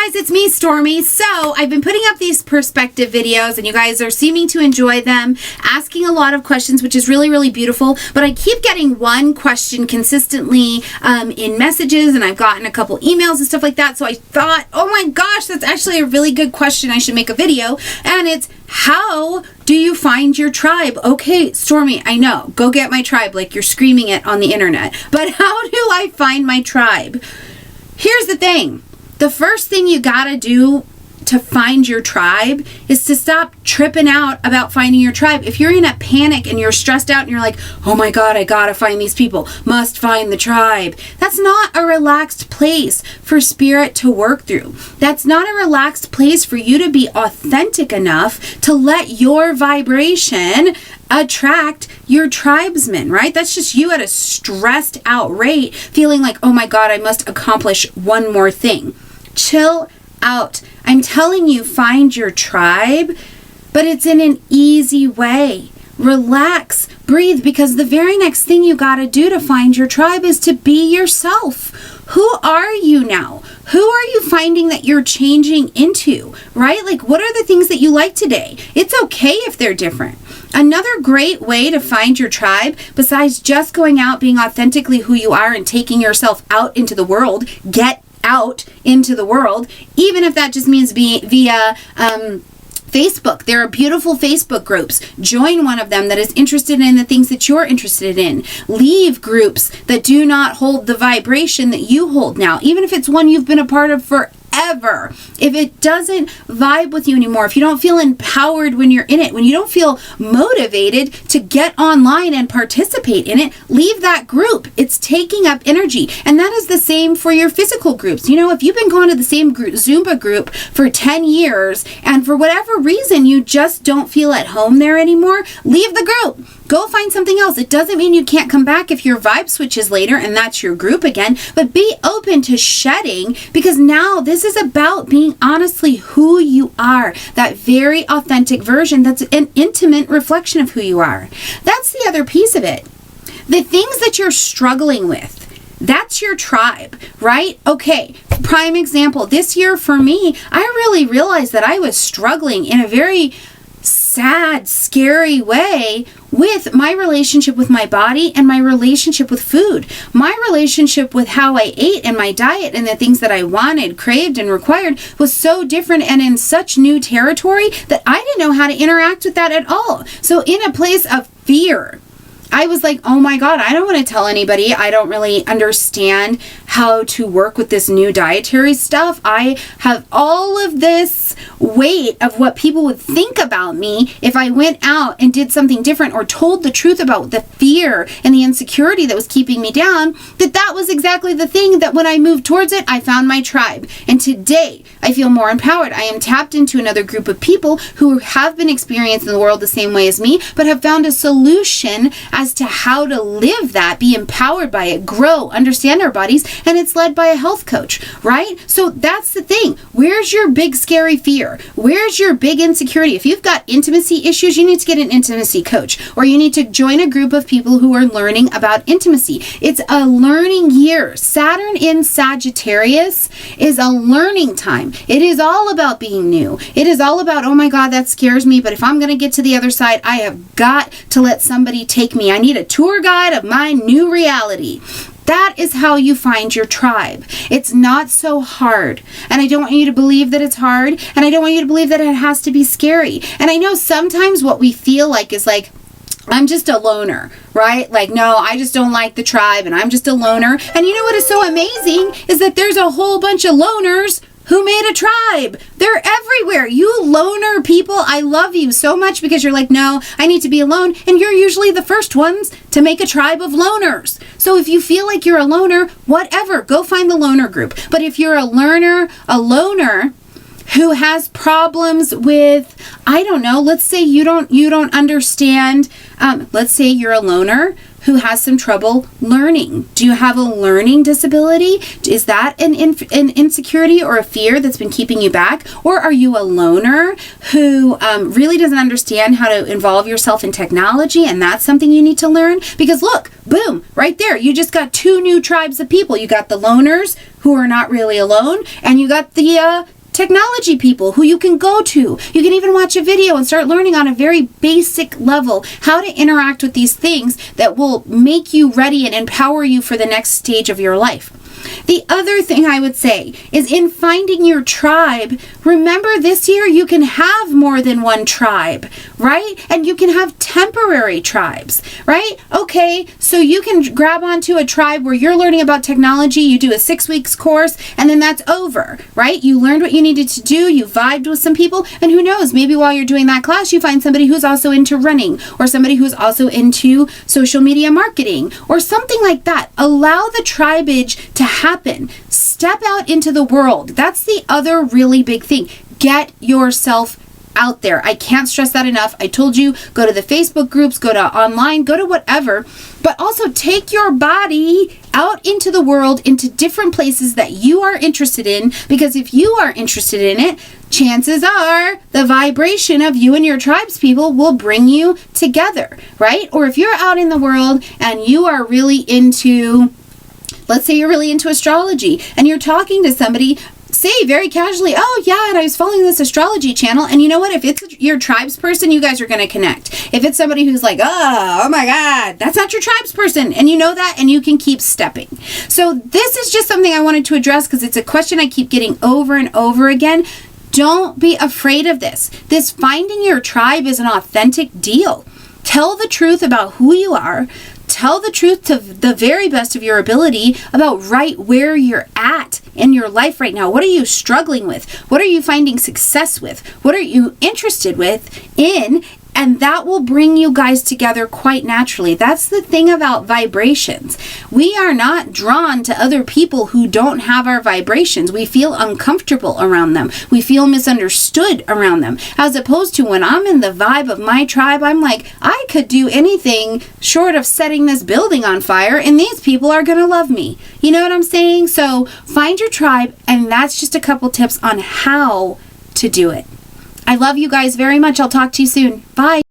guys, it's me, Stormy. So I've been putting up these perspective videos and you guys are seeming to enjoy them, asking a lot of questions, which is really, really beautiful. But I keep getting one question consistently in messages, and I've gotten a couple emails and stuff like that. So I thought, oh my gosh, that's actually a really good question. I should make a video. And it's, how do you find your tribe? Okay, Stormy, I know. Go get my tribe, like you're screaming it on the internet. But how do I find my tribe? Here's the thing. The first thing you gotta do to find your tribe is to stop tripping out about finding your tribe. If you're in a panic and you're stressed out and you're like, oh my God, I gotta find these people, must find the tribe. That's not a relaxed place for spirit to work through. That's not a relaxed place for you to be authentic enough to let your vibration attract your tribesmen, right? That's just you at a stressed out rate, feeling like, oh my God, I must accomplish one more thing. Chill out. I'm telling you, find your tribe, but it's in an easy way. Relax, breathe, because the very next thing you got to do to find your tribe is to be yourself. Who are you now? Who are you finding that you're changing into, right? Like, what are the things that you like today? It's okay if they're different. Another great way to find your tribe, besides just going out, being authentically who you are and taking yourself out into the world, get out into the world, even if that just means being via Facebook. There are beautiful Facebook groups. Join one of them that is interested in the things that you're interested in. Leave groups that do not hold the vibration that you hold now, even if it's one you've been a part of forever. If it doesn't vibe with you anymore, if you don't feel empowered when you're in it, when you don't feel motivated to get online and participate in it, leave that group. It's taking up energy. And that is the same for your physical groups. You know, if you've been going to the same group, Zumba group for 10 years, and for whatever reason you just don't feel at home there anymore, leave the group. Go find something else. It doesn't mean you can't come back if your vibe switches later and that's your group again, but be open to shedding, because now this is about being honestly who you are, that very authentic version that's an intimate reflection of who you are. That's the other piece of it. The things that you're struggling with, that's your tribe, right? Okay, prime example. This year for me, I really realized that I was struggling in a very sad, scary way with my relationship with my body and my relationship with food. My relationship with how I ate and my diet and the things that I wanted, craved, and required was so different and in such new territory that I didn't know how to interact with that at all. So in a place of fear, I was like, oh my God, I don't want to tell anybody. I don't really understand how to work with this new dietary stuff. I have all of this weight of what people would think about me if I went out and did something different or told the truth about the fear and the insecurity that was keeping me down, that was exactly the thing that when I moved towards it, I found my tribe. And today I feel more empowered. I am tapped into another group of people who have been experiencing the world the same way as me, but have found a solution as to how to live that, be empowered by it, grow, understand our bodies, and it's led by a health coach, right? So that's the thing. Where's your big scary fear? Where's your big insecurity? If you've got intimacy issues, you need to get an intimacy coach, or you need to join a group of people who are learning about intimacy. It's a learning year. Saturn in Sagittarius is a learning time. It is all about being new. It is all about, oh my God, that scares me, but if I'm going to get to the other side, I have got to let somebody take me. I need a tour guide of my new reality. That is how you find your tribe. It's not so hard. And I don't want you to believe that it's hard. And I don't want you to believe that it has to be scary. And I know sometimes what we feel like is like, I'm just a loner, right? Like, no, I just don't like the tribe and I'm just a loner. And you know what is so amazing is that there's a whole bunch of loners who made a tribe. They're everywhere. You loner people, I love you so much because you're like, no, I need to be alone. And you're usually the first ones to make a tribe of loners. So if you feel like you're a loner, whatever, go find the loner group. But if you're a loner who has problems with, I don't know, let's say you don't understand, let's say you're a loner who has some trouble learning? Do you have a learning disability? Is that an insecurity or a fear that's been keeping you back? Or are you a loner who really doesn't understand how to involve yourself in technology, and that's something you need to learn? Because look, boom, right there, you just got two new tribes of people. You got the loners who are not really alone, and you got the technology people who you can go to. You can even watch a video and start learning on a very basic level how to interact with these things that will make you ready and empower you for the next stage of your life. The other thing I would say is, in finding your tribe, remember this year you can have more than one tribe, right? And you can have temporary tribes, right? Okay, so you can grab onto a tribe where you're learning about technology, you do a 6 weeks course, and then that's over, right? You learned what you needed to do, you vibed with some people, and who knows, maybe while you're doing that class, you find somebody who's also into running, or somebody who's also into social media marketing, or something like that. Allow the tribeage to happen. Step out into the world. That's the other really big thing. Get yourself out there. I can't stress that enough. I told you, go to the Facebook groups, go to online, go to whatever, but also take your body out into the world, into different places that you are interested in, because if you are interested in it, chances are the vibration of you and your tribes people will bring you together, right? Or if you're out in the world and you are really into, let's say you're really into astrology and you're talking to somebody, say very casually, oh yeah, and I was following this astrology channel, and you know what, if it's your tribes person, you guys are going to connect. If it's somebody who's like, oh my God, that's not your tribes person, and you know that, and you can keep stepping. So this is just something I wanted to address because it's a question I keep getting over and over again. Don't be afraid of this. This finding your tribe is an authentic deal. Tell the truth about who you are. Tell the truth to the very best of your ability about right where you're at in your life right now. What are you struggling with? What are you finding success with? What are you interested in? And that will bring you guys together quite naturally. That's the thing about vibrations. We are not drawn to other people who don't have our vibrations. We feel uncomfortable around them. We feel misunderstood around them. As opposed to when I'm in the vibe of my tribe, I'm like, I could do anything short of setting this building on fire, and these people are going to love me. You know what I'm saying? So find your tribe, and that's just a couple tips on how to do it. I love you guys very much. I'll talk to you soon. Bye.